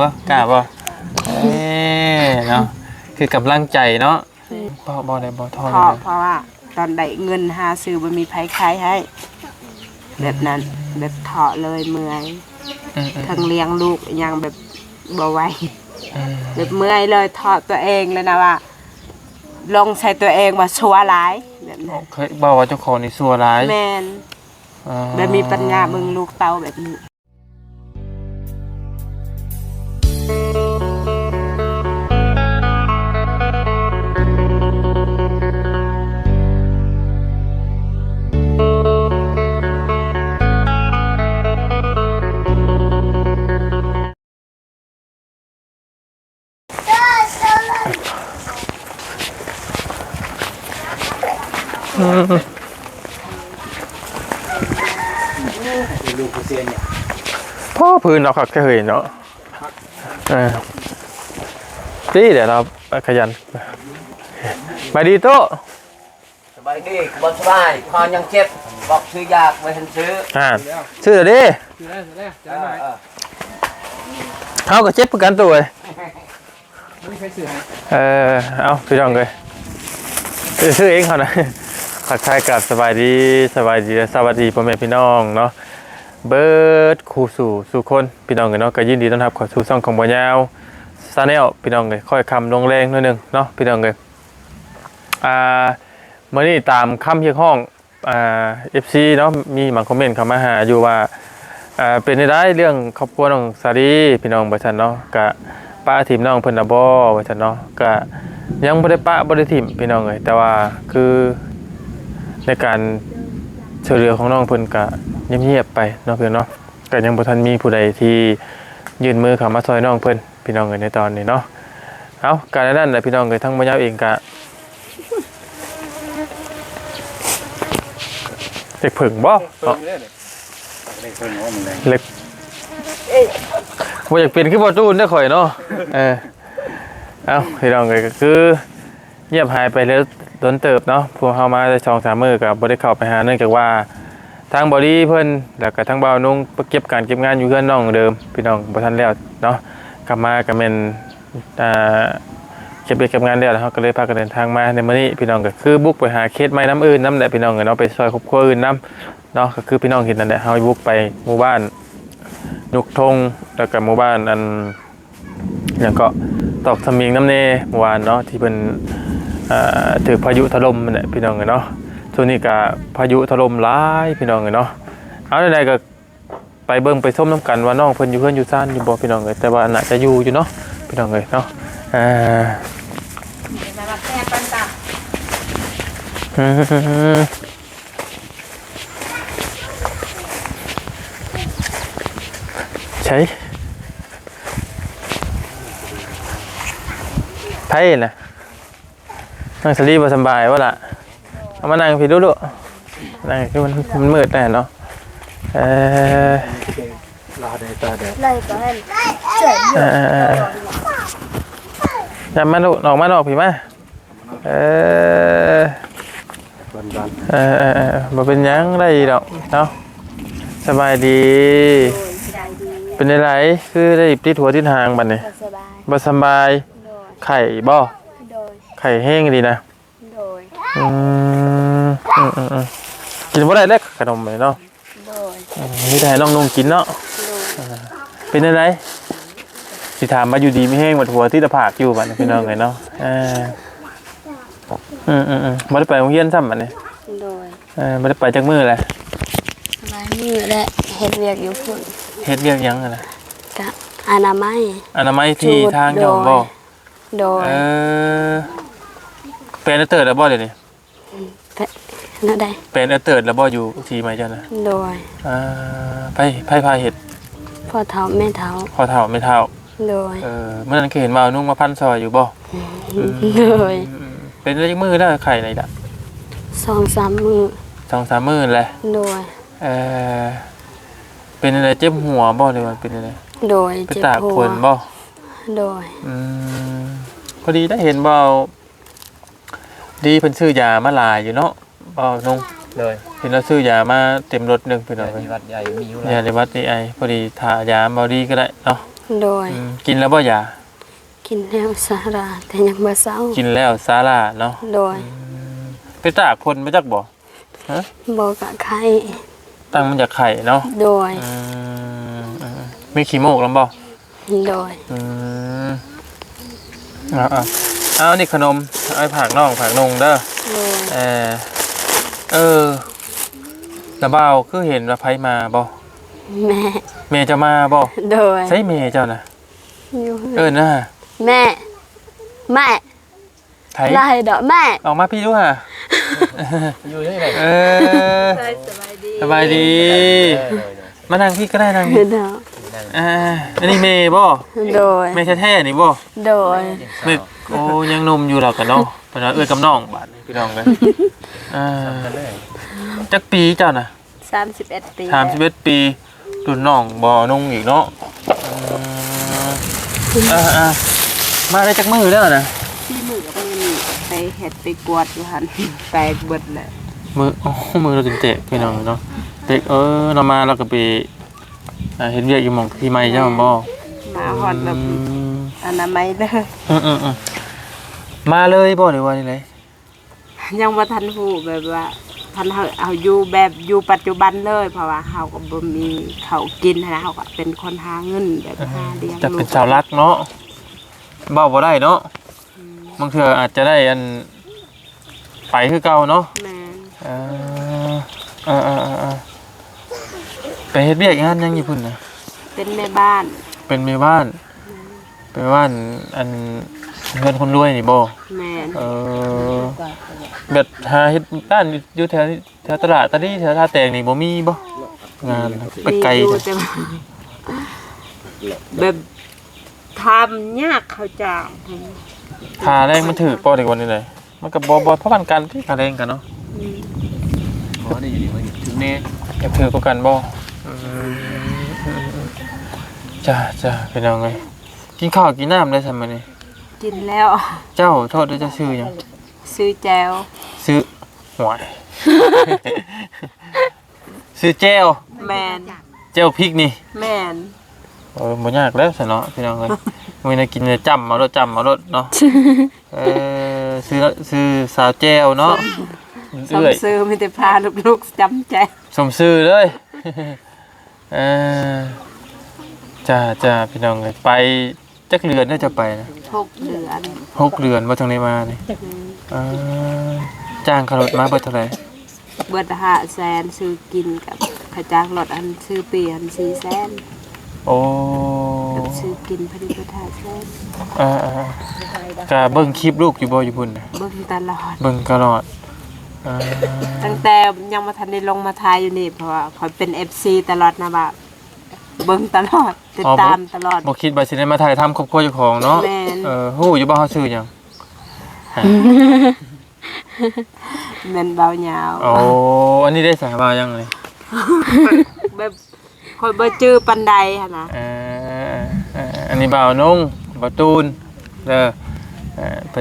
ว่ากล้าบ่เนาะคือกำลังใจเนาะบ่ได้บ่ท้อเพราะว่าตอนได้เงินหาซื้อบ่มีไผขายให้แบบนั้นแบบเถาะเลยเมื่อยทั้งเลี้ยงลูกยังแบบบ่ไหวแบบเมื่อยเลยเถาะตัวเองเลยนะว่าลงใส่ตัวเองว่าชั่วร้ายแบบนั้นเคยบอกว่าเจ้าของนี่ชั่วร้ายแม่นแบบมีปัญญาเบิ่งลูกเต้าแบบนี้พ่อพื้นเราขัดเคยเนาะนี่เดี๋ยวเราขยันมาดีโต้สบายดีบ่สบายคอยังเจ็บบอกซื้อยากไม่ทันซื้อซื้อเดี๋ยวดิเขาก็เจ็บประกันตัวเอาพี่น้องเลยซื้อเองเขานะทักทายกับสบายดีสวัสดีพ่อแม่พี่น้องเนาะเบิร์ดคู่สู่คนพี่น้องกันเนาะก็ยินดีต้อนรับเข้าสู่ช่องของบ่ยาวซาแนลพี่น้องเลยค่อยคำลงแรงนิดนึงเนาะพี่น้องเลยเมื่อนี้ตามคำเรียกห้องFC เนาะมีบางคอมเมนต์เข้ามาหาอยู่ว่าเป็นได้เรื่องครอบครัวน้องสารีพี่น้องประชันเนาะกะป้าทีมน้องเพิ่นน่ะบ่ประชันเนาะกะยังบ่ได้ป้าบ่ได้ทีมพี่น้องเลยแต่ว่าคือในการช่วยเหลือของน้องเพิ่นกะเงียบๆไปเนาะเพิ่นเนาะก็ยังบ่ทันมีผู้ใดที่ยื่นมือเข้ามาช่วยน้องเพิ่นพี่น้องเลยในตอนนี้เนาะเอาการนั้นน่ะพี่น้องเลยทั้งบ่ยาวเองกะเด็กผึ่งบ่เล็กว่าอยากเป็นขึ้นบอจูนได้ข่อยเนาะเอาพี่น้องเลยก็คือเงียบหายไปแล้วโดนเติบเนาะพวกเขามาได้2-3 มื้อกับบริเข้าไปหาเนื่องจากว่าทางบอดี้เพิ่นแล้วก็ทางบ่าวนุ่งเก็บงานอยู่เพื่อนน้องเดิมพี่น้องบ่ทันแล้วเนาะกลับมาก็เป็นเก็บงานแล้วเขาก็เลยพากันเดินทางมาในมื้อนี้พี่น้องก็คือบุกไปหาเคสใหม่น้ำอื่นน้ำแหละพี่น้องเนาะไปซอยครอบครัวอื่นน้ำเนาะก็คือพี่น้องเห็นนั่นแหละเขาบุกไปหมู่บ้านนุกทงแล้วก็หมู่บ้านอันอย่างก็ตอกสมิงน้ำเนเมื่อวานเนาะที่เป็นถือพายุถล่มนั่นแหละพี่น้องเนาะช่วงนี้ก็พายุถล่มร้ายพี่น้องเนาะเอาใดๆก็ไปเบิ่งไปส้มน้ำกันว่าน้องเพิ่นอยู่เพื่อนอยู่ซ่านอยู่บ่พี่น้องแต่ว่าน่าจะอยู่เนาะพี่น้องเนาะใช่ไพ่นะนั่งสลีบสบายวะล่ะเอามานั่งพี่ดูนั่งคือมันมืดแน่เนาะรอได้ต่อเด้อไล่ก็ให้เจ็บอย่ามาดูออกพี่มาบ่เป็นยังได้ดอกเนาะสบายดีเป็นอะไรคือได้ติดหัวติดหางบัดนี้บ่สบายไข่บ่ไข่แห้งดีนะกินบ่ได้เล็กขนมเลยเนาะนี่ได้น้องนุ่งกินเนาะเป็นอะไรสิถามมาอยู่ดีไม่แห้งหมดหัวที่ตะผากอยู่บัดนี้พี่น้องเลยเนาะไม่ได้ไปโรงเรียนซ้ำบัดนี้ไม่ได้ไปจักมื้อแหละหลายมื้อและเฮ็ดเวียกอยู่พุ่นเฮ็ดเวียกยังล่ะกะอนามัยที่ทางย่อมบ่โดยเป็นเติร์ดแล้วบ่เดี๋ยวนี้นั่นได้เป็นเติร์ดแล้วบ่อยู่ที่ใหม่จังนะโดยไปพาเฮ็ดพ่อเฒ่าแม่เฒ่าพ่อเฒ่าแม่เฒ่าโดยเมื่อนั้นเคยเห็นบ่าวนุ่งมาพันซอยอยู่บ่โดยเป็นได้จักมื้อแล้วไข่ไหนล่ะ2-3 มื้อ2-3 มื้อแหละโดยเป็นอะไรเจ็บหัวบ่หรือว่าเป็นอะไรโดยเจ็บตาฝนบ่โดยพอดีได้เห็นบ่ดีเพิ่นซื้อยามาหลายอยู่เนาะบ่นุ่งเลยเห็นเราซื้อยามาเต็มรถนึงพี่น้องวัดใหญ่มีอยู่แล้วยาในวัดนี่ไอพอดีทายาบ่ดีก็ได้เนาะ โดย กินแล้วบ่ยา กินแล้วสาราแต่ยังบ่เศร้า กินแล้วซาลาเนาะ โดย ไปตากคนมาจักบ่ฮะ บ่กะไข้ ตั้งมันจากไข่เนาะ โดย มีขี้โมกแล้วบ่ โดย เอานี่ขนมเอาไปผักน้องผักนงเด้อ โดย ระเบ้าคือเห็นว่าไผมาบ่ แม่ เมย์จะมาบ่ โดย ใช่เมย์เจ้านะ อยู่ นะ แม่แม่ ไทย ไล่ดอกแม่ ออกมาพี่ด้วยอยู่ที่ไหนสบายดี มานั่งพี่ก็ได้นั่ง ดอก อันนี้เมย์บ่ โดย เมย์แท้ๆนี่บ่ โดย เมย์โอ้ยังหนมอยู่หรอกกันเนาะเป็นว่ากับน้องบาดพี่น้องกันจักปีเจ้าน่ะ 31 ปี 31 ปีรุ่นน้องบ่นุ่งอีกเนาะมาได้จักมือแล้วนะ ที่มือก็ไปเฮ็ดไปกวดอยู่หั่นแตกเบิดแหละ มือเราเตะพี่น้องเนาะเด็กเรามาเราก็ไปเห็นเวียกอยู่หม่องพี่ไม้เจ้าบ่ มาฮอดแบบอนามัยเลย มาเลยบ่หรือว่านี่เลย ยังบ่ทันฮู้แบบว่าทันเอาอยู่แบบอยู่ปัจจุบันเลยเพราะว่าเฮาก็บ่มีข้าวกินนะเฮาก็เป็นคนหาเงินแบบหาเลี้ยง จะ ลู เป็น ก สาวรักเนาะเบ้าบ่ได้เนาะบางเทื่ออาจจะได้อันไปคือเก่าเนาะ แม่น ไปเฮ็ดเวียกงานยังอยู่พุ่นน่ะ เป็นแม่บ้าน เป็นแม่บ้านเป็นบ้านอันเงินคนรวยนี่บ่ แม่น แบบหาเฮ็ดด้านอยู่แถวตลาดตอนนี้แถวท่าแตงนี่บ่มีบ่งานไปไกล มีอยู่ จ้ะ แต่ว่าแบบทำยากเขาจ้าง ค่าแรงมันถือบ่ได้กว่านี้เลยมันก็บ่พอกันกันที่ค่าแรงกันเนาะ อ๋อนี่อยู่นี่มันถึงแน่ อยากถือกว่ากันบ่จ้าพี่น้องเอ้ยกินข้าวกินน้ำได้ซั่นมื้อนี้ กินแล้ว เจ้าโทษด้วยเจ้าชื่อหยัง ซื้อแจว ซื้อหวย ซื้อแจ่ว แม่น แจ่วพริกนี่ แม่น บ่ยากแล้วซะเนาะพี่น้องเอ้ยมื้อนี้กินจะจำเอารถเนาะซื้อสาวแจ่วเนาะ สมซื้อมีแต่พาลูกๆจำใจ สมซื้อเลยจ้าพี่น้องเลยไปจักเดือนน่าจะไปนะ 6 เดือน 6 เดือนว่าทางไหนมานี่จ้างขับรถมาเบิดเท่าไหร่ เบิด500,000ซื้อกินกับข้าจ้างรถอันซื้อปีอัน400,000 โอ้ กับซื้อกินพอดีเบิด500,000 ก็เบิ่งคลิปลูกอยู่บ่อยู่พุ่นน่ะ เบิ่งตลอด เบิ่งตลอด ตั้งแต่ยังบ่ทันได้ลงมาทายอยู่นี่เพราะว่าข่อยเป็น FC ตลอดนะบ่าเบิ่งตลอดติดตามตลอด บ่คิดว่าสิได้มาถ่ายทำครอบครัวเจ้าของเนาะ แม่น ฮู้อยู่บ่เฮาชื่อหยัง แม่นเบาหยาว โอ้อันนี้ได้สาบายังเลย แบบข่อยบ่จื้อปานใดหั่นน่ะ อันนี้บ่าวนุ่งบ่าวตูนเด้อเ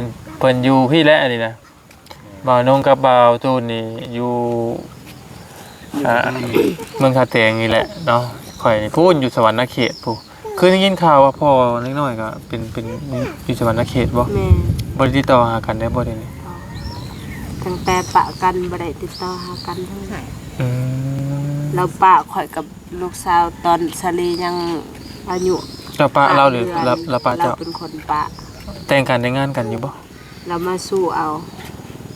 พิ่นอยู่พี่แหละอันนี้นะบ่าวนุ่งกับบ่าวตูนนี่อยู่เมืองท่าแตงนี่แหละเนาะข่อยนี่พูดอยู่สวรรค์เขตผู้คือได้ยินข่าวว่าพ่อเล็กน้อยก็เป็นอยู่สวรรค์เขตบ่ แม่ บ่ได้ติดต่อหากันได้บ่ได้นี่ ตั้งแต่ปะกันบ่ได้ติดต่อหากันเท่าไหร่ อืม เราปะข่อยกับลูกสาวตอนสลียังอายุ เราปะเราหรือเราปะ เรา เจ้า เป็นคนปะ แต่งกันได้งานกันอยู่บ่ เรามาสู้เอา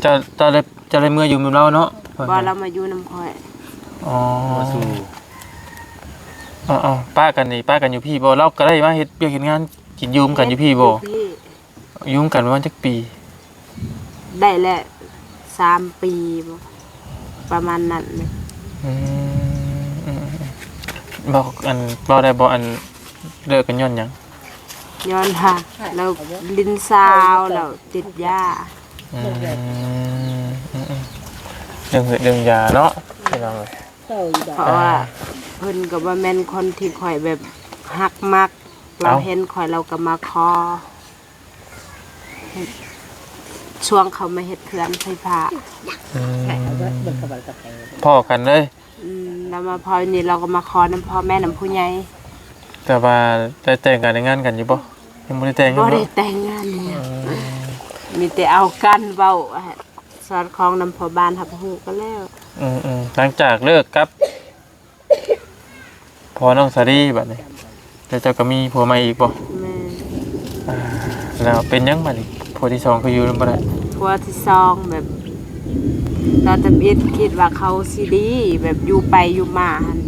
จะได้เมื่ออยู่กับเราเนาะ บ่เรามาอยู่นำข่อย อ๋อป้ากันนี่ป้ากันอยู่พี่บ่เราก็ได้มาเฮ็ดเวียกเฮ็ดงานกินยูมกันอยู่พี่บ่ พี่ ยูมกันประมาณจักปี ได้แหละ3 ปีบ่ประมาณนั้นเลย บอกอันบ่ได้บ่อันเลิกกันย้อนหยัง ย้อนค่ะเราลิ้นซาวเราติดยา เรื่องยาเนาะพี่น้องเอ้ย เพราะว่าเพิ่นก็บ่แม่นคนที่ข่อยแบบฮักมัก เราเห็นข่อยเราก็มาคอช่วงเขามาเฮ็ดเครื่องไฟฟ้า พ่อกันเลย แล้วมาพอนี่เราก็มาคอนำพ่อแม่นำผู้ใหญ่ แต่ว่าได้แต่งกันในงานกันอยู่บ่ยังบ่ได้แต่ง บ่ กัน ได้ เนาะ แต่งงานเนี่ยมีแต่เอากันเว้าสอดคล้องนำพ่อบ้านทับฮู้ก็แล้ว หลังจากเลิกกับพอน้องสารีบัดนี้แล้วเจ้าก็มีผัวใหม่อีกบ่ แม่ แล้วเป็นยังบัดนี้ผัวที่สองก็อยู่นำบ่ได้ ผัวที่สองแบบตอนทำอิฐคิดว่าเขาสิดีแบบอยู่ไปอยู่มาหั่น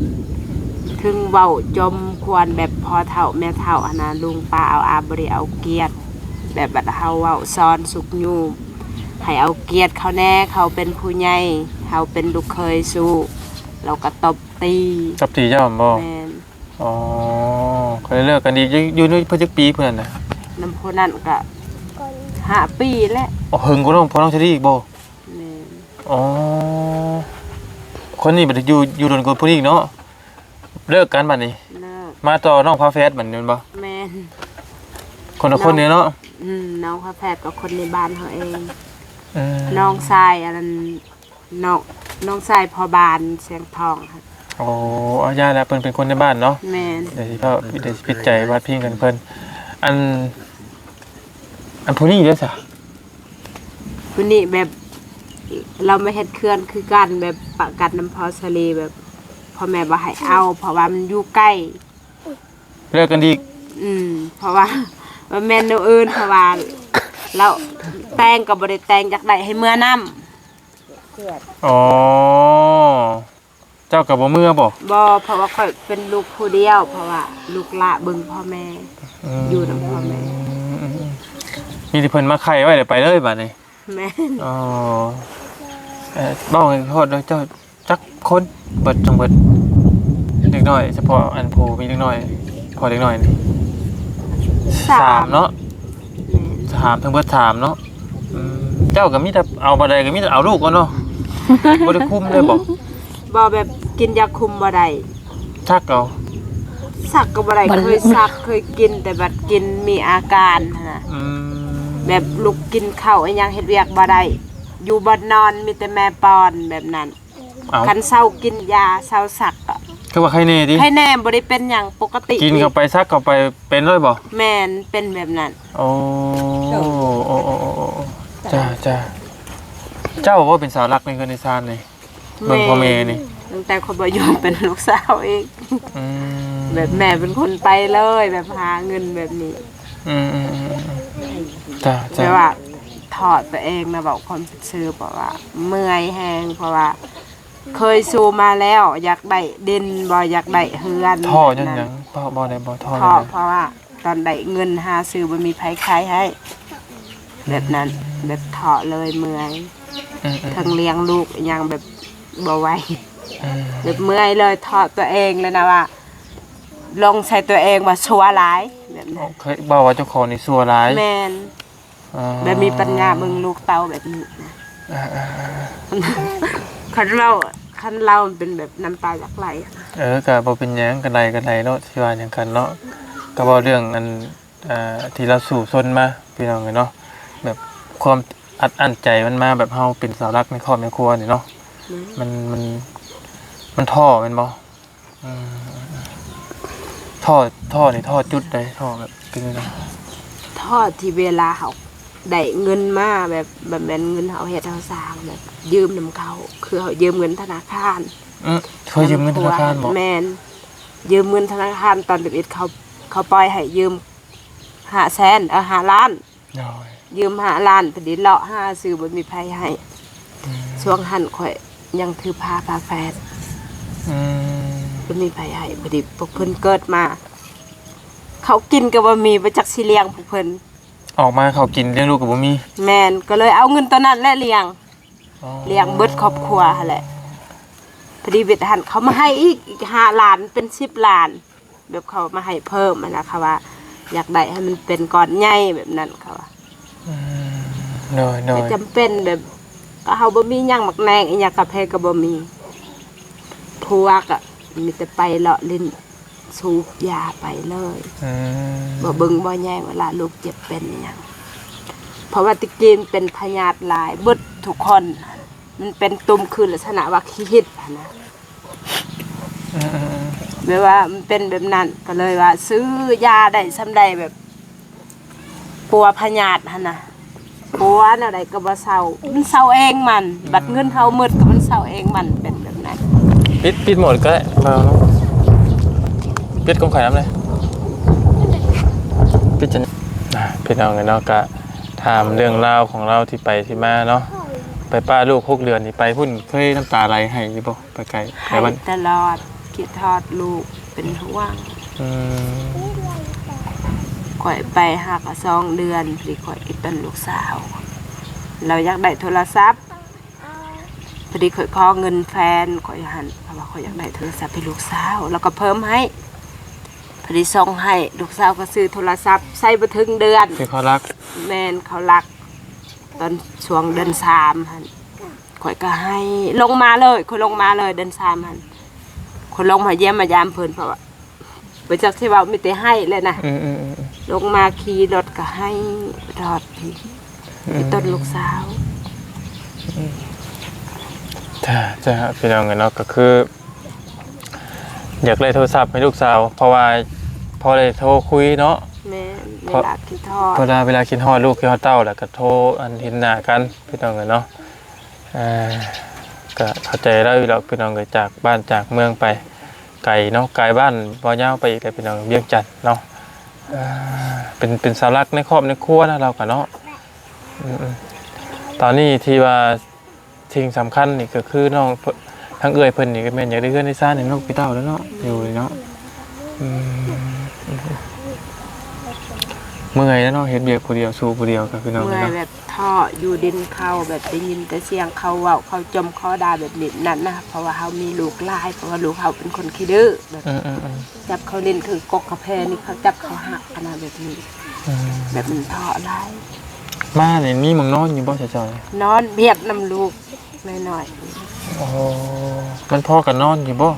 ถึงเว้าจมควรแบบพอเฒ่าแม่เฒ่าอันน่ะลุงป้าเอาอาบ่ได้เอาเกียรติแบบบัดเฮาเว้าซ้อนสุกยูให้เอาเกียรติเขาแน่เขาเป็นผู้ใหญ่เฮาเป็นลูกเคยสู้เราก็ตบตี กับตีเจ้าบ่ แม่น อ๋อเคยเลิกกันอีกอยู่ในเพิ่นจักปีเพิ่นน่ะ น้ำพุนั่นก็5 ปีแล้ว อ๋อหึงก็ต้องพอน้องสารีอีกบ่ แม่น อ๋อคนนี้บัดนี้อยู่โดนคนผู้นี้อีกเนาะเลิกกันบัดนี้ เลิก มาต่อน้องพาแฟสบัดนี้แม่นบ่ แม่น คนละคนเนี่ยเนาะ น้องพระแพทย์กับคนในบ้านเขาเอง อืม น้องชายอันนั้นน้องชายพอบานเสียงทองค่ะ โอ้อาญาแล้วเพิ่นเป็นคนในบ้านเนาะ แม่น เดี๋ยวสิเขาเดี๋ยวสิผิดใจวาดพิงกันเพิ่นอันผู้นี้เด้อซะ วันนี้แบบเราไม่เฮ็ดเคลื่อนคือกันแบบประกันน้ำพอสลีแบบพ่อแม่บ่ให้เอา เพราะว่ามันอยู่ใกล้ เลิกกันอีก เพราะว่าแม่นแนวอื่นเพราะว่าเราแต่งก็บ่ได้แต่งอยากได้ให้เมื่อนํ อ๋อเจ้าก็บ่เมื่อบ่ บ่เพราะว่าข่อยเป็นลูกผู้เดียว เพราะว่าลูกละเบิ่งพ่อแม่อยู่นำพ่อแม่ มีที่เพิ่นมาไข่ไว้เดี๋ยวไปเลยบัดนี้ แม่น อ๋อบอกให้โทษด้วยเจ้าจักคนเบิดจังเบิดเด็กน้อยเฉพาะอันผู้มีเด็กน้อยพอเด็กน้อยนี่สามเนาะ แม่น ถามทั้งเบิดถามเนาะเจ้าก็มีแต่เอาบ่ได้ก็มีแต่เอาลูกก่อนเนาะ บ่ได้คุมเลยบ่ บ่แบบกินยาคุมบ่ได้ ชักเอา สักก็บ่ได้เคยสักเคยกินแต่บัดกินมีอาการหั้นนะ อืม แบบลูกกินข้าวอีหยังเฮ็ดเวียกบ่ได้อยู่บ่นอนมีแต่แม่ป้อนแบบนั้น เอา คันเช้ากินยาเช้าสักก็ คือว่าใครแน่ดิ ให้แน่บ่ได้เป็นหยังปกติ กินเข้าไปซักเข้าไปเป็นเลยบ่ แม่นเป็นแบบนั้น โอ้จ้าเจ้าว่าเป็นสาวรักในเงินในซานนี่เบิ่งพ่อแม่นี่ ตั้งแต่เขาบ่อยู่เป็นลูกสาวเอง อืม แบบแม่เป็นคนไปเลยแบบหาเงินแบบนี้ จ้า แต่ว่าถอดตัวเองนะบอกความซื่อบอกว่าเมื่อยแหงเพราะว่า เคยสู้มาแล้วอยากได้ดินบ่อยากได้เฮือน ท่อจังหยังบ่ได้บ่ท่อ ท่อ จังหยัง เพราะว่าตอนได้เงินหาซื้อบ่มีไผขายให้ แบบนั้นแบบถอเลยเมื่อยทั้งเลี้ยงลูกอีหยังแบบบ่ไหวแบบเมื่อยเลยถอดตัวเองเลยนะว่า ลงใส่ตัวเองว่าชั่วร้ายแบบนั้น เคยบอกว่าเจ้าของนี่ซัวร้าย แม่นแบบมีปัญญาเบิ่งลูกเต้าแบบนี้นะคันเราเป็นแบบน้ำตาจากไหลอะ ก็บ่เป็นหยังกันไดเนาะสิว่าหยังกันเนาะก็บ่เรื่องอันที่เราสู่ซนมาพี่น้องเนาะแบบความอัดอั้นใจมันมาแบบเฮาเป็นสาวรักในครอบในครัวนี่เนาะมันท่อแม่นบ่ท่อนี่ท่อจุดใดท่อแบบเป็นจังได๋ ทอดที่เวลาเขาได้เงินมาแบบแม่นเงินเขาเฮ็ดเขาสร้างแบบยืมนำเขาคือเขายืมเงินธนาคาร เคยยืมเงินธนาคารบ่ แม่นยืมเงินธนาคารตอน11เขาปล่อยให้ยืม500,000 5 ล้าน น้อย ยืม5 ล้านพอดีเลาะหาซื้อบ่มีไผให้ช่วงหันข่อยยังถือพาแฟนบ่มีไผให้พอดีพวกเพิ่นเกิดมา เขากินก็บ่มีบ่จักสิเลี้ยงพวกเพิ่น ออกมาเขากินเลี้ยงลูกก็บ่มี แม่นก็เลยเอาเงินตัวนั้นแหละเลี้ยงเบิดครอบครัวหั่นแหละพอดีเวทหันเขามาให้อีก5 ล้านเป็น10 ล้าน แบบเขามาให้เพิ่มนะคะว่า อยากได้ให้มันเป็นก้อนใหญ่แบบนั้นเขาว่า น้อย แต่จำเป็นแบบก็เฮาบ่มีหยังมักแนงอีหยังกับแพก็บ่มีพวกอ่ะมีแต่ไปเลาะลิ้นสูบยาไปเลยบ่เบิ่งบ่แย่งเวลาลูกเจ็บเป็นอีหยังเพราะว่าตะกี้มันเป็นพยาธิหลายเบิดทุกคน มันเป็นตุ่มคือลักษณะว่าขี้หิดนะ แบบว่ามันเป็นแบบนั้นก็เลยว่า ซื้อยาได้ซ้ำใดแบบปัวพญาติหั่นน่ะปัวอะไรก็บ่เศร้ามันเศร้าเองมันบัดเงินเฮามืดก็มันเศร้าเองมันเป็นแบบนั้น ปิดหมดก็ได้เปล่าเนาะปิดกล้องไข่น้ำเลยปิดจนพี่น้องกันเนาะก็ถามเรื่องราวของเราที่ไปที่มาเนาะไปป้าลูก6 เดือนนี่ไปพุ่นเคยน้ำตาไหลให้ยี่บ่ไปไกล ให้ตลอดคิดทอดลูกเป็นห่วงข่อยไปหากะ2 เดือนพอดีข่อยกินเป็นลูกสาวเราอยากได้โทรศัพท์พอดีข่อยขอเงินแฟนข่อยหันเพราะว่าข่อยอยากได้โทรศัพท์ให้ลูกสาวแล้วก็เพิ่มให้พอดีส่งให้ลูกสาวก็ซื้อโทรศัพท์ใช้บ่ถึงเดือน คือเขารัก แม่นเขารักตอนช่วงเดือน3หั่นข่อยก็ให้ลงมาเลยข่อยลงมาเลยเดือน3หั่นข่อยลงมาเยี่ยมมายามเพิ่นเพราะว่าบ่จักสิเว้ามีแต่ให้เลยนะลงมาขี่รถก็ให้รอดพี่ต้นลูกสาว จะพี่น้องกันเนาะก็คืออยากได้โทรศัพท์ให้ลูกสาวเพราะว่าพอได้โทรคุยเนาะ แม่เวลาคิดทอด เวลากินฮอดลูกกินฮอดเต้าแล้วก็โทรอันเห็นหน้ากันพี่น้องกันเนาะก็เข้าใจแล้วอยู่แล้วพี่น้องก็จากบ้านจากเมืองไปไกลเนาะไกลบ้านบ่ยาวไปอีกเลยพี่น้องเวียงจันทน์เนาะเป็นสารักในครอบในครัวนะเราก็เนาะตอนนี้ที่ว่าสิ่งสำคัญนี่ก็คือน้องทั้งเอื้อยเพิ่นนี่ก็แม่นอยากได้เฮือนได้ซ่านให้ลูกพี่เต้าแล้วเนาะอยู่เลยเนาะเมื่อยแล้วเนาะเฮ็ดเบียกผู้เดียวสู้ผู้เดียวกับพี่น้อง เมื่อย เนาะ แบบท่ออยู่ดินเข้าแบบได้ยินแต่เสียงเขาเว้าเขาจมเขาด่าแบบนี้นั่นนะเพราะว่าเขามีลูกหลายเพราะว่าลูกเขาเป็นคนขี้ดื้อแบบจับเขาเล่นคือกกกระเพนี่เขาจับเขาหักขนาดแบบนี้แบบมันท่อหลาย มาเนี่ยมีหมึงนอนอยู่บ่จอย นอนเบียดน้ำลูกหน่อย ๆโอ้มันพอกันนอนอยู่บ่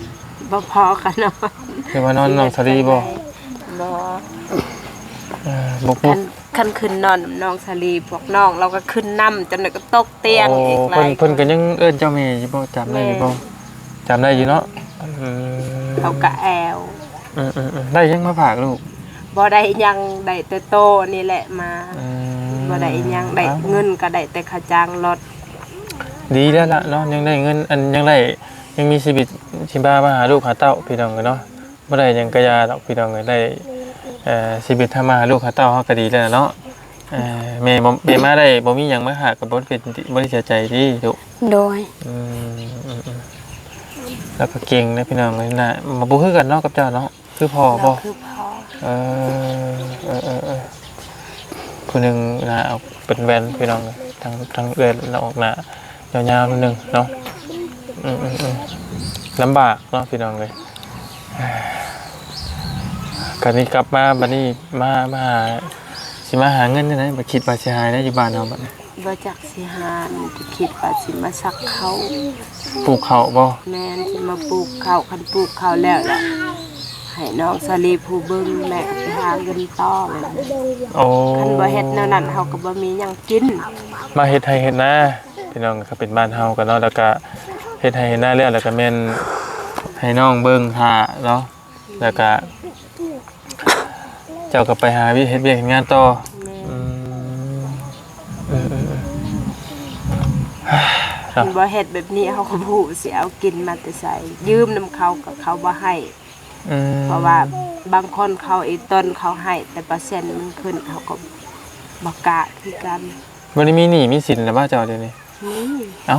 ๆบ่พอกันนอน คือว่านอนนอนสลีบ่ บ่ บ่ปุ๊บ คันขึ้นนอนน้องสลีพวกน้องเราก็ขึ้นน้ำจนก็ตกเตียงอีกหลาย เพิ่นก็ยังเอิ้นเจ้าแม่อยู่บ่จำได้อยู่บ่จำได้อยู่เนาะ เขาก็แอว ได้ยังมาฝากลูก บ่ได้ยังได้แต่โตนี่แหละมาบ่ได้ยังได้เงินก็ได้แต่ค่าจ้างรถ ดีแล้วล่ะเนาะยังได้เงินอันยังได้ยังมีชีวิตที่บ้ามาหาลูกหาเต้าพี่น้องกันเนาะบ่ได้ยังกะยาดอกพี่น้องก็ได้ชีวิตทำมาหาลูกหาเต้าเฮาก็ดีแล้วเนาะแม่มาได้บ่มีหยังมาหาก็บ่เป็นบ่ได้เสียใจดีลูก โดย แล้วก็เก่งนะพี่น้องเลยนะมาบ่คือกันเนาะกับเจ้าเนาะคือพ่อบ่ คือพ่อ ผู้หนึงน่ะเอาเป็นแว่นพี่น้องเลยทั้งเอื้อยแล้วออกหน้ายาวๆนิดนึงเนาะลำบากเนาะพี่น้องเลยกันนี้กลับมาบัดนี้มาหาสิมาหาเงินได้ไหนบ่คิดว่าสิหาได้อยู่บ้านเฮาบัดนี้ บ่จักสิหาจะคิดว่าสิมาซักเขา ปลูกข้าวบ่ แม่นสิมาปลูกข้าวคันปลูกข้าวแล้วล่ะให้น้องสลีผู้เบิ่งแม่ก็ไปหาเงินต่อแบบนั้น โอ้ คันบ่เฮ็ดแนวนั้นเฮาก็บ่มีหยังกิน มาเฮ็ดไร่เฮ็ดนาพี่น้องก็เป็นบ้านเฮากันเนาะแล้วก็เฮ็ดไร่เฮ็ดนาแล้วก็แม่นให้น้องเบิ่งหาเนาะแล้วก็เจ้าก็ไปหาเฮ็ดเวียกเฮ็ดงานต่อ คันบ่เฮ็ดแบบนี้เฮาก็บ่ฮู้สิเอากินมาแต่ไสยืมนำเขาก็เขาบ่ให้เพราะว่าบางคนเขาอีต้นเขาให้แต่เปอร์เซ็นต์มันขึ้นเขาก็บ่กล้าคือกัน บ่ได้มีหนี้มีสินแล้วบ่เจ้าเดี๋ยวนี้ นี่ เอ้า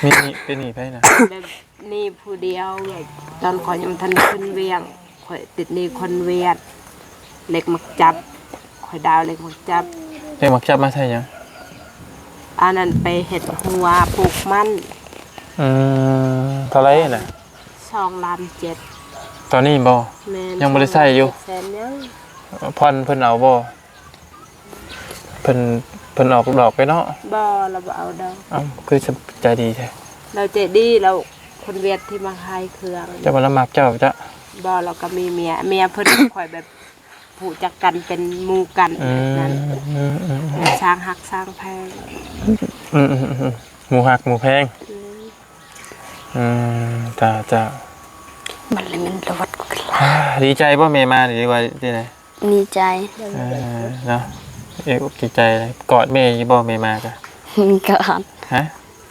มีหนี้เป็นหนี้ไผนะ แบบนี่ผู้เดียวแบบตอนข่อยยังทันขึ้นเวียงข่อยติดหนี้คนเวียดเล็กมักจับข่อยดาวเล็กมักจับ ได้มักจับมาใช่หยัง อันนั้นไปเฮ็ดหัวปลูกมัน เท่าไหร่น่ะ 2.7 ล้าน ตอนนี้บ่ แม่น ยังบ่ได้ใช้อยู่ แสนยัง ผ่อนเพิ่นเอาบ่เพิ่นออกดอกไปเนาะ บ่เราบ่เอาดอก เอ้าคือใจดีแท้ เราใจดีเราคนเวียดที่มาขายเครื่อง เจ้าบ่ละมักเจ้าจ้ะ บ่เราก็มีเมียเพิ่น ข่อยแบบผู้จักกันเป็นหมู่กันแบบนั้นสร้างฮักสร้างแพง หมูหักหมูแพงจ้า มันเลยมันรถกันละ ดีใจป่ะเมย์มาหรือว่าที่ไหน ดีใจ เนาะดีใจเลยกอดเมย์ยี่บ่เมย์มากะ กอด ฮะ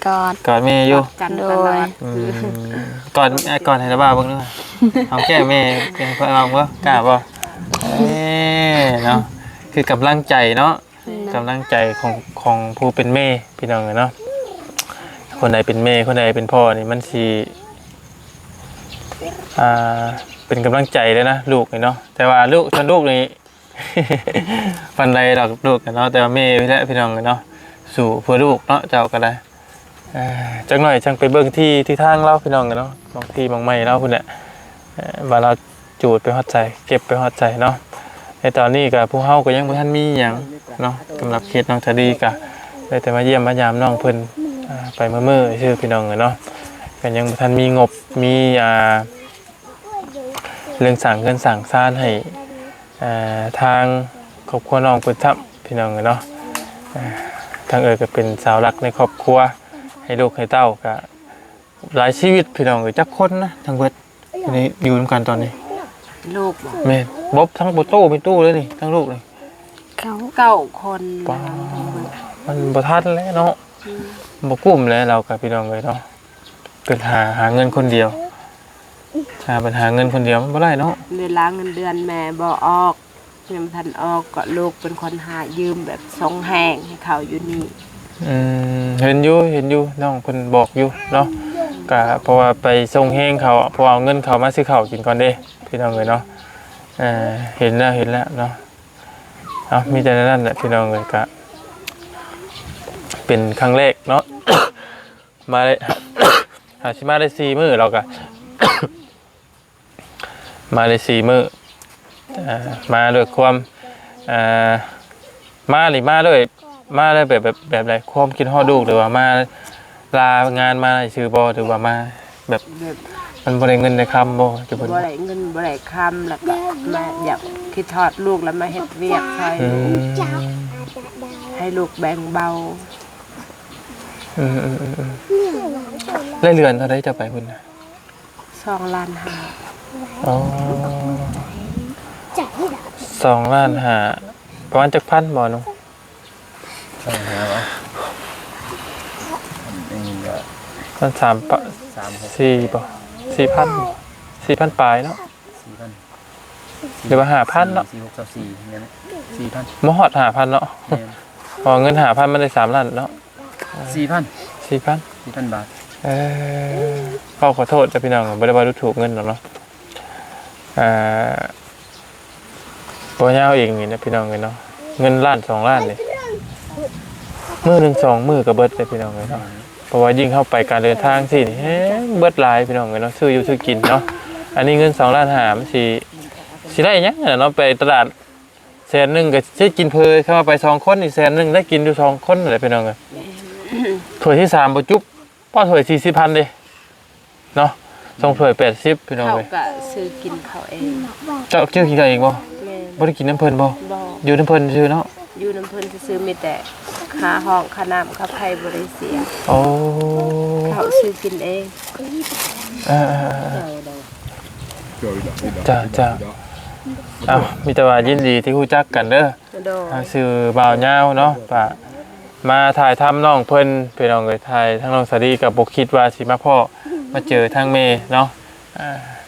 กอด กอดเมย์อยู่ กัน โด ตล ย อด กอดให้ระบ้าบ้างด้วยเอาแก้เมย์แก้เพื่อนเราบ่กล้าบ่เนาะคือกำลังใจเนาะกำลังใจของผู้เป็นเมย์พี่น้องเนาะคนใดเป็นเมย์คนใดเป็นพ่อนี่มันสิเป็นกำลังใจเลยนะลูกเนาะแต่ว่าลูกท่านลูกนี่ ปันใดดอกลูกเนาะแต่ว่าแม่พี่และพี่น้องเนาะสู่เพื่อลูกเนาะเจ้าก็ได้จังหน่อยจังไปเบิ่งที่ทางเราพี่น้องกันเนาะบางที่บางไม่เราพุ่นเนี่ยว่าเราจูดไปฮอดใจเก็บไปฮอดใจเนาะในตอนนี้ก็ผู้เฮาก็ยังบ่ทันมีหยังเนาะสำหรับเคสน้องทดีก็ได้แต่มาเยี่ยมมายามน้องเพิ่นไปเมื่อชื่อพี่น้องเนาะก็ยังบ่ทันมีงบมีเรื่องสั่งเงินสั่งซ่านให้ทางครอบครัวน้องเปิดทับพี่น้องเนาะทางก็เป็นสาวหลักในครอบครัวให้ลูกให้เต้าก็หลายชีวิตพี่น้องจักคนนะทั้งเบิดนี่อยู่ร่วมกันตอนนี้ ลูกบอก แม่บ๊อบทั้งโตู้เป็นตู้เลยนี่ทั้งลูกเลย เก้าคน ป้ามันบ่ทันแล้วเนาะบ่กุ้มแล้วเรากับพี่น้องเลยเนาะเป็นหาเงินคนเดียวปัญหาเงินคนเดียวมันบ่ได้เนาะ เวลาเงินเดือนแม่บ่ออกยังทันออกก็ลูกเป็นคนหายืมแบบสองแห้งให้เขาอยู่นี่ เห็นอยู่น้องเพิ่นบอกอยู่เนาะก็เพราะว่าไปส่งแห้งเขาเพราะเอาเงินเขามาซื้อข้าวกินก่อนเด้พี่น้องเลยเนาะเห็นแล้วเนาะเอามีแต่นั้นแหละพี่น้องเลยก็เป็นครั้งแรกเนาะ มาได้ หาชิมาได้4 มื้อเราก็ มาได้4 มื้อมาด้วยความมาเลยแบบไรความคิดฮอดลูกหรือว่ามาลางานมาชื่อบ่หรือว่ามาแบบมันบ่ได้เงินได้คำบ่จะเพิ่น บ่ได้เงินบ่ได้คำแล้วก็มาอยากคิดทอดลูกแล้วมาเฮ็ดเวียกให้ลูกให้ลูกแบ่งเบา ได้เรือนเท่าได้จะไปพุ่นน่ะ 2 ล้านห้า อ๋อ2 ล้านห้าประมาณจักพันบ่น้องมัน4บ่4,000ปลายเนาะหรือว่า5,000เนาะ 4624เนี่ย4,000 บ่ฮอด5,000เนาะพอเงิน5,000มันได้3 ล้านเนาะ 4,000 บาท ขอโทษจ้ะพี่น้องบ่ได้ว่าดูถูกเงินหรอกเนาะบ่ยาวเองนี่นะพี่น้องเนาะเงินล้าน2 ล้านนี่มื้อหนึง2 มื้อก็เบิดเลยพี่น้องเนาะเพราะว่ายิ่งเข้าไปการเดินทางสินี่เบิดหลายพี่น้องเนาะซื้ออยู่ซื้อกินเนาะอันนี้เงิน2 ล้าน5มันสิได้หยังเนาะไปตลาด100,000ก็สิกินเพลเข้ามาไป2 คนนี่100,000ได้กินอยู่2 คนเลยพี่น้องถ้วยที่3บ่จุ๊บป้อถ้วย40,000เด้เนาะส่งถ้วย80พี่น้อง เขา เว้ย ก็ซื้อกินเขาเอง เจ้ากินกันเองบ่ แม่ บ่ได้กินน้ำเพิ่นบ่ บ่ อยู่น้ำเพิ่นซื่อเนาะ อยู่น้ำเพิ่นซื้อมีแต่ค่าห้องค่าน้ำค่าไฟบ่ได้เสีย โอ้ เขาซื้อกินเอง จ้าอ้าวมีแต่ว่ายินดีที่รู้จักกันเด้อ โดย ชื่อบ่าวยาวเนาะป่ะมาถ่ายทำน้องเพิ่นพี่น้องเอ้ยถ่ายทั้งน้องสารีกับบ่คิดว่าสิมาพ่อมาเจอทางเมย์เนาะ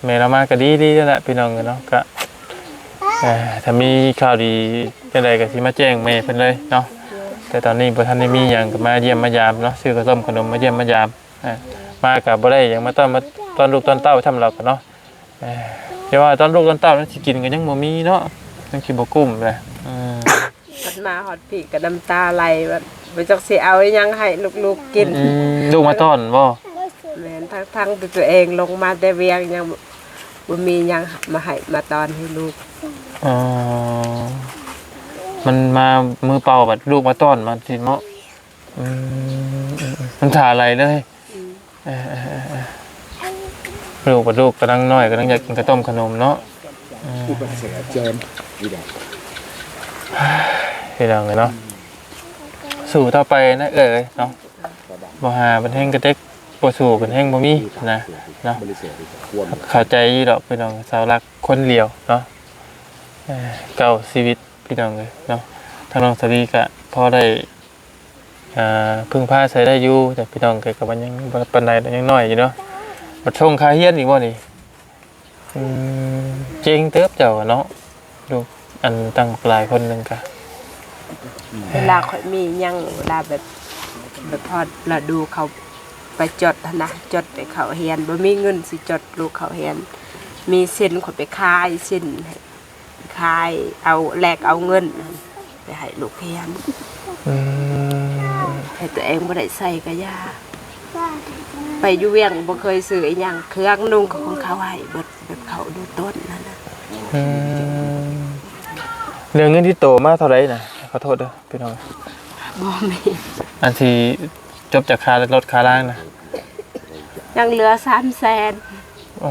เมย์เรามาก็ดีนั่นแหละพี่น้องเนาะก็ถ้ามีข่าวดีจังไดก็สิมาแจ้งเมย์เพิ่นเลยเนาะแต่ตอนนี้บ่ทันได้มีหยังก็มาเยี่ยมมายามเนาะซื้อขนมมาเยี่ยมมายามมาก็บ่ได้หยังมาตอนลูกตอนเต้าทำเราก็เนาะแต่ว่าตอนลูกตอนเต้านั้นสิกินก็ยังบ่มีเนาะยังสิบ่กุ้มเลยมันมาฮอดพี่ก็น้ำตาไหลแบบบ่จักสิเอาอิหยังให้ลูกๆกิน ลูกมาต้อนบ่ แม่นทั้งตัวเองลงมาแต่เวียงยังบ่มีหยังมาให้มาตอนให้ลูก อ๋อมันมามือเปล่าแบบลูกมาต้อนมาสิเมาะมันถ่าอะไรเลยลูกกำลังน้อยกำลังอยากกินข้าวต้มขนมเนาะพี่น้องเลยเนาะสู่ต่อไปนะเนาะบ่หาเป็นแห้งกระเต็ก บ่สู้กันแฮงบ่มีนะเนาะเข้าใจอยู่ดอกพี่น้องสาวรักคนเดียวเนาะเก่าชีวิตพี่น้องเลยเนาะทางน้องสรีก็พอได้พึ่งพาใช้ได้อยู่แต่พี่น้องก็มันยังบ่ปานใดยังน้อยอยู่เนาะบ่ชงคาเฮียนอีกบ่นี่เจ๋งเติบเจ้าเนาะดูอันตั้งหลายคนนึงก็ เวลาข่อยมียังเวลาแบบพอเราดูเขาไปจดนะจดไปเขาเฮียนบ่มีเงินสิจดลูกเขาเฮียนมีเส้นข่อยไปขายเส้นขายเอาแลกเอาเงินไปให้ลูกเฮียนให้ตัวเองบ่ได้ใส่กะยาไปอยู่เวียงบ่เคยซื้ออีหยังเครื่องนุ่งของเขาให้เบิดแบบเขาดูต้นนั่นน่ะ เรื่องเงินที่โตมาเท่าไหร่นะขอโทษเด้อพี่น้อง บ่มี อันที่จบจากค่ารถค่าล่างนะ ยังเหลือ300,000 อ๋อ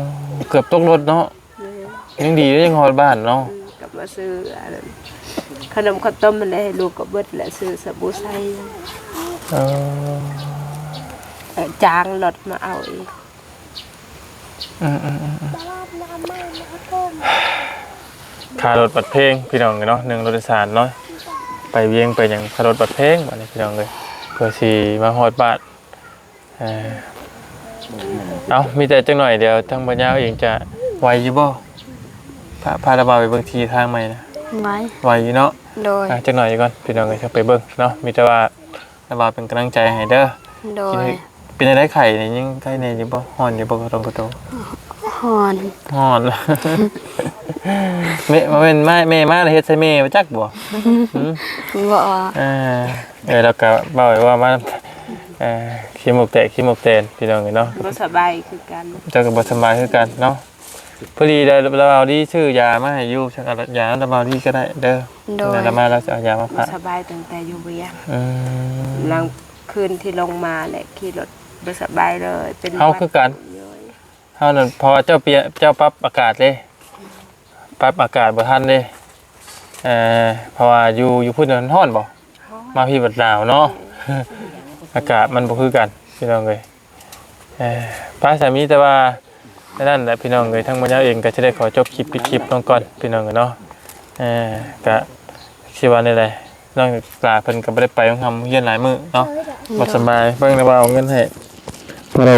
เกือบตกรถเนาะยังดียังฮอดบ้านเนาะ กลับมาซื้อขนมข้าวต้มมันได้ให้ลูกก็เบิดและซื้อสบู่ใส่จางรถมาเอาอีก ค่ารถบัดเพลงพี่น้องเนาะ1รถโดยสารเนาะไปเวียงไปหยังค่ารถบัดเพลงบัดนี้พี่น้องเลยเพื่อสิมาฮอดบ้านเอามีแต่จังหน่อยเดี๋ยวทางบ่ยาวเองจะไหวอยู่บ่พาระบาไปเบิ่งทีทางใหม่นะ ไว้ ไหวอยู่เนาะ โดย จังหน่อยก่อนพี่น้องก็จะไปเบิ่งเนาะมีแต่ว่าระบาเป็นกำลังใจให้เด้อ โดย เป็นอะไรไข่นี่ยังไข่ในอยู่บ่ฮ้อนอยู่บ่กระตงกระโต หอน ฮ้อน แม่มาเป็นแม่มาเฮ็ดใส่แม่บ่จักบ่ บ่ แล้วก็เว้าไว้ว่ามาขี้หมกแตกขี้หมกแตนพี่น้องเนาะ บ่สบายคือกัน เจ้าก็บ่สบายคือกันเนาะพอดีได้เราเอาดีชื่อยามาให้อยู่ชักยาเราเอาดีก็ได้เด้อ โดย แล้วมาเราจะเอายามา บ่ พัก สบายตั้งแต่อยู่เวียง อืม ลังคืนที่ลงมาแหละขี่รถบ่สบายเลยเป็น เฮาคือกัน เฮานั่นพอเจ้าปรับอากาศเลยปรับอากาศบ่ทันเด้เพราะว่าอยู่พุ่นมันร้อนบ่มาพี่บัดหนาวเนาะ อากาศมันบ่คือกันพี่น้องเอ้ยป้าสามีแต่ว่านั่นแหละพี่น้องเอ้ยทั้งมื้อนี้เองก็จะได้ขอจบคลิปปิดคลิปลงก่อนพี่น้องเนาะก็สิว่าได้แหละน้องปลาเพิ่นก็บ่ได้ไปทำเรียนหลายมื้อเนาะบ่สบายเบิ่งแล้วว่าเอาเงินให้บ่ได้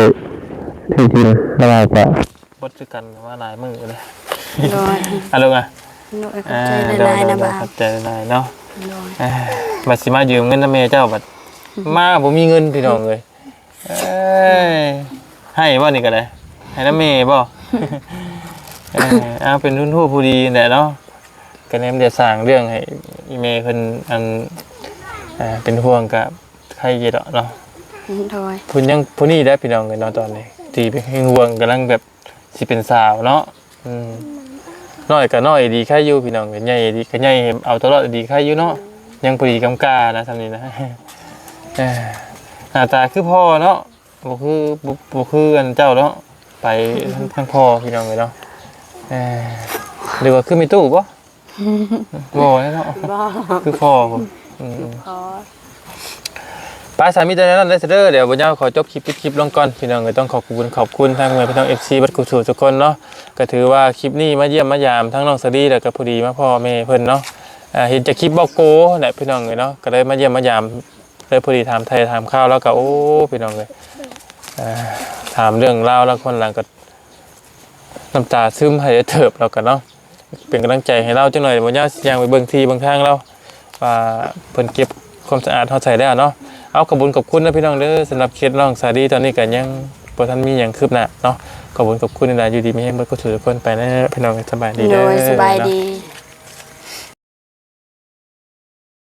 ถึงทีแล้วก็บ่คือกันว่าหลายมื้อเลย โดย อะลูกอ่ะ โดยขอบใจหลายๆนะบ่าว ขอบใจหลายๆเนาะ โดย บัดสิมายืมเงินนำแม่เจ้าบัดมาบ่มีเงินพี่น้องเอ้ยให้บ่นี่ก็ได้ให้นำแม่บ่ เอาเป็นรุ่นทู่ผู้ดีแหละเนาะก็แนมเดี๋ยวสร้างเรื่องให้อีเมย์เพิ่นอันเป็นห่วงกับใครเยอะเนาะ โดย ผู้นี้ได้พี่น้องกันเนาะตอนนี้ตีเป็นห่วงกำลังแบบสิเป็นสาวเนาะน้อยก็น้อยดีแค่อยู่พี่น้องกันใหญ่ดีก็ใหญ่เอาตลอดดีแค่อยู่เนาะยังพอดีกำกานะทำนี้นะ หน้าตาคือพ่อเนาะบ่คืออันเจ้าเนาะไปทั้งพ่อพี่น้องเลยเนาะหรือว่าคือมีตู้ปะบ่เนาะ บ่ คือพ่อผม พอ ป้าสามีตัวนั้นได้เสด็จเดี๋ยวบุญยาวขอจบคลิปลงก่อนพี่น้องเลยต้องขอบคุณทางพี่น้อง FC บัดกุศลทุกคนเนาะก็ถือว่าคลิปนี้มาเยี่ยมมายามทั้งน้องสดีแล้วก็พอดีมาพ่อแม่เพิ่นเนาะเห็นจากคลิปบอกโก้แหละพี่น้องเลยเนาะก็เลยมาเยี่ยมมายามเลยพอดีถามไทยถามข้าวแล้วก็โอ้พี่น้องเลยถามเรื่องเล่าแล้วคนหลังก็น้ำตาซึมให้เถิบแล้วกันเนาะเป็นกำลังใจให้เราจังหน่อยบุญยาวยังไปเบิ่งทีบางทางเราว่าเพิ่นเก็บความสะอาดเฮาใส่ได้เนาะเอาขอบคุณนะพี่น้องเด้อสำหรับเคสน้องสาดีตอนนี้ก็ยังบ่ทันมีหยังคืบหน้าเนาะขอบคุณนี่ล่ะอยู่ดีมีแรงเบิดก็ถือทุกคนไปนะพี่น้องสบายดี โด เด้อ ยสบาย เนาะ ดี